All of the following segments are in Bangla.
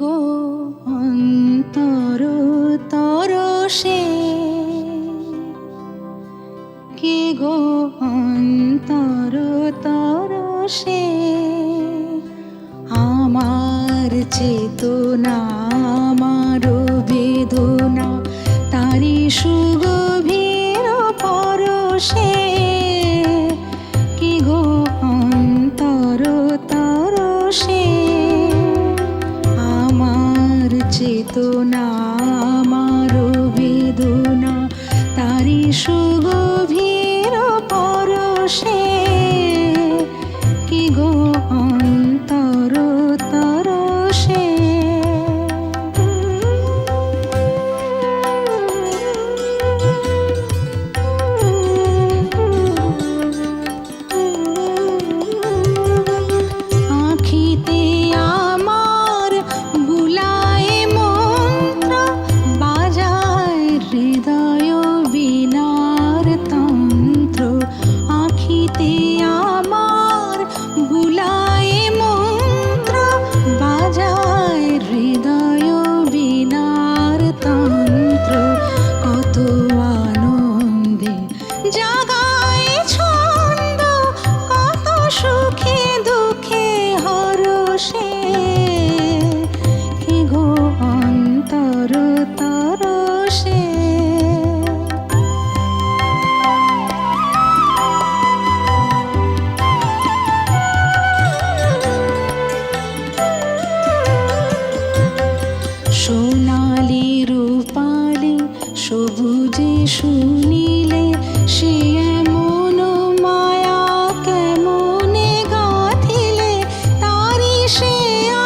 গো অন্তর তরসে, কে গো অন্তর তরসে, আমার চেতনা আমার বেদনা তারি সুগভীর পরশে, কে গো অন্তর তরসে, আমার চেতনা আমার বেদনা তারি সুগভীর পরশে, কি গো অন্তর তরসে। আখিতে আমার বুলায় মন্ত্র, বাজায় হৃদয় বীণার তন্ত্র, আখিতে আমার বুলায় মন্ত্র, বাজায় হৃদয় বীণার তন্ত্র, কত আনন্দে জাগায় ছন্দ, কত সুখে দুঃখে হরষে, কি গো অন্তর তরসে। সোনালি রূপালি সবুজে সুনীলে, সে এমন মায়া কেমনে গাঁথিলে, তারি সে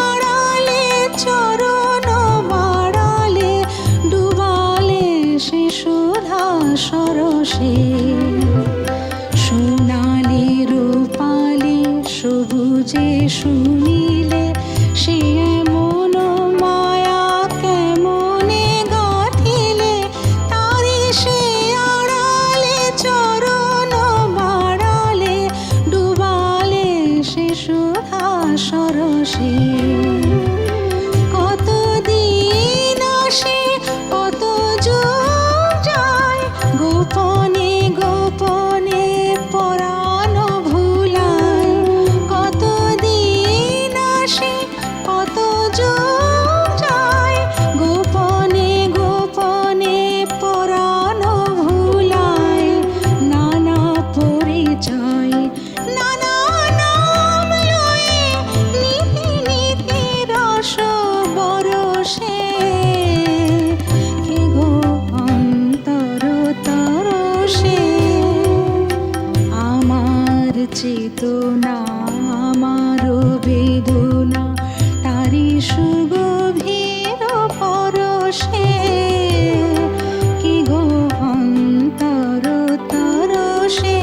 আড়ালে চরণ বাড়ালে, ডুবালে সে সুধা সরসে। সোনালি রূপালি সবুজে সুনীলে, সে এমন মায়া কেমনে গাঁথিলে, তারি সে আড়ালে চরণ বাড়ালে, ডুবালে সে সুধা সরসে। কত দিন আসে কত যুগ যায়, গোপনে গোপনে পরাণ ভুলায়, কত দিন আসে কত যুগ যায়, গোপনে গোপনে পরাণ ভুলায়, নানা পরিচয় নানা নাম লয়ে, নীতি নীতি রস বরসে, কে গো অন্তর তরসে, আমার চেতনা আমার বেদনা তারি সুগভীর পরশে, কি গো অন্তর তরসে।